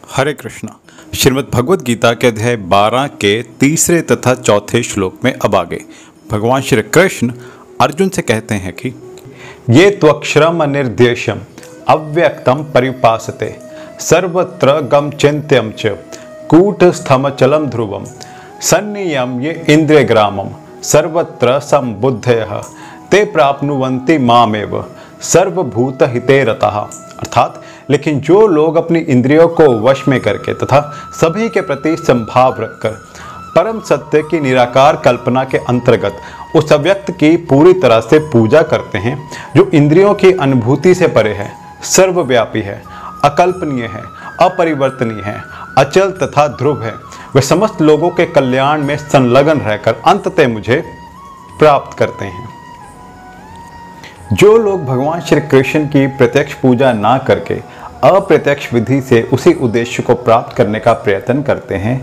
हरे कृष्णा। श्रीमद् भगवद गीता के अध्याय 12 के तीसरे तथा चौथे श्लोक में अब आगे भगवान श्री कृष्ण अर्जुन से कहते हैं कि ये त्वक्षरम अनिर्देशम अव्यक्तम परिपासते सर्वत्र गम चिंत्यम च कूटस्थम चलम ध्रुवम सन्नियम ये इंद्रिय ग्रामम सर्वत्र संबुद्धयः ते प्राप्नुवन्ति मामेव सर्वभूत हिते रतः। अर्थात लेकिन जो लोग अपनी इंद्रियों को वश में करके तथा सभी के प्रति संभाव रखकर परम सत्य की निराकार कल्पना के अंतर्गत उस अव्यक्त की पूरी तरह से पूजा करते हैं, जो इंद्रियों की अनुभूति से परे है, सर्वव्यापी है, अकल्पनीय है, अपरिवर्तनीय है, अचल तथा ध्रुव है, वे समस्त लोगों के कल्याण में संलग्न रहकर अंततः मुझे प्राप्त करते हैं। जो लोग भगवान श्री कृष्ण की प्रत्यक्ष पूजा ना करके अप्रत्यक्ष विधि से उसी उद्देश्य को प्राप्त करने का प्रयत्न करते हैं,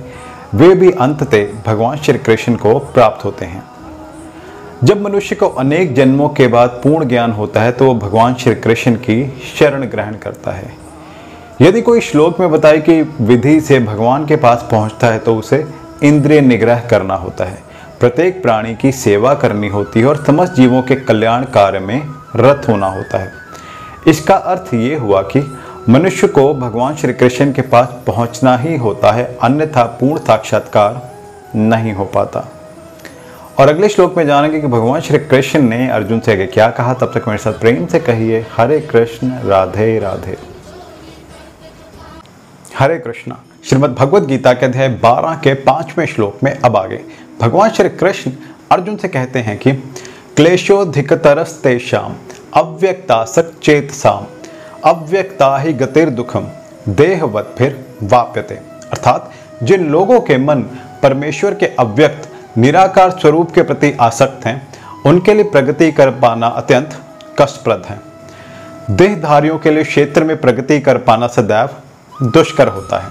वे भी अंततः भगवान श्री कृष्ण को प्राप्त होते हैं। जब मनुष्य को अनेक जन्मों के बाद पूर्ण ज्ञान होता है तो वो भगवान श्री कृष्ण की शरण ग्रहण करता है। यदि कोई श्लोक में बताए कि विधि से भगवान के पास पहुंचता है तो उसे इंद्रिय निग्रह करना होता है, प्रत्येक प्राणी की सेवा करनी होती है और समस्त जीवों के कल्याण कार्य में रत होना होता है। इसका अर्थ ये हुआ कि मनुष्य को भगवान श्री कृष्ण के पास पहुंचना ही होता है, अन्यथा पूर्ण साक्षात्कार नहीं हो पाता। और अगले श्लोक में जानेंगे कि भगवान श्री कृष्ण ने अर्जुन से आगे क्या कहा। तब तक मेरे साथ प्रेम से कहिए हरे कृष्ण राधे राधे। हरे कृष्णा। श्रीमद् भगवद गीता के अध्याय 12 के 5वें श्लोक में अब आगे भगवान श्री कृष्ण अर्जुन से कहते हैं कि क्लेशोधिकतरस्तेषां अव्यक्तासक् चेतसां अव्यक्ता ही गतिर दुखम देहवद्भिर वाप्यते। अर्थात जिन लोगों के मन परमेश्वर के अव्यक्त निराकार स्वरूप के प्रति आसक्त हैं, उनके लिए प्रगति कर पाना अत्यंत कष्टप्रद है। देहधारियों के लिए क्षेत्र में प्रगति कर पाना सदैव दुष्कर होता है।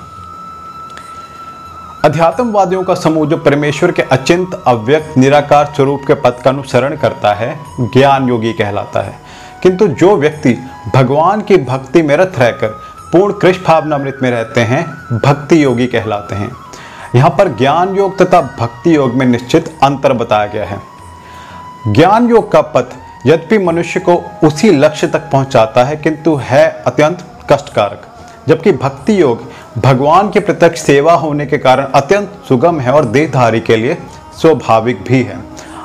अध्यात्मवादियों का समूह जो परमेश्वर के अचिंत अव्यक्त निराकार स्वरूप के पद का अनुसरण करता है, ज्ञान योगी कहलाता है। किंतु जो व्यक्ति भगवान की भक्ति में रत रहकर पूर्ण कृष्ण भावनामृत में रहते हैं, भक्ति योगी कहलाते हैं। यहाँ पर ज्ञान योग तथा भक्ति योग में निश्चित अंतर बताया गया है। ज्ञान योग का पथ यद्यपि मनुष्य को उसी लक्ष्य तक पहुंचाता है, किंतु है अत्यंत कष्टकारक, जबकि भक्ति योग भगवान की प्रत्यक्ष सेवा होने के कारण अत्यंत सुगम है और देहधारी के लिए स्वाभाविक भी है।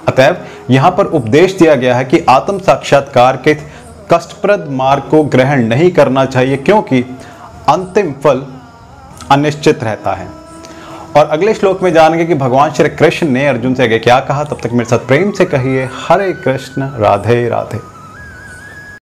अतएव यहाँ पर उपदेश दिया गया है कि आत्म साक्षात्कार के कष्टप्रद मार्ग को ग्रहण नहीं करना चाहिए, क्योंकि अंतिम फल अनिश्चित रहता है। और अगले श्लोक में जानेंगे कि भगवान श्री कृष्ण ने अर्जुन से आगे क्या कहा। तब तक मेरे साथ प्रेम से कहिए हरे कृष्ण राधे राधे।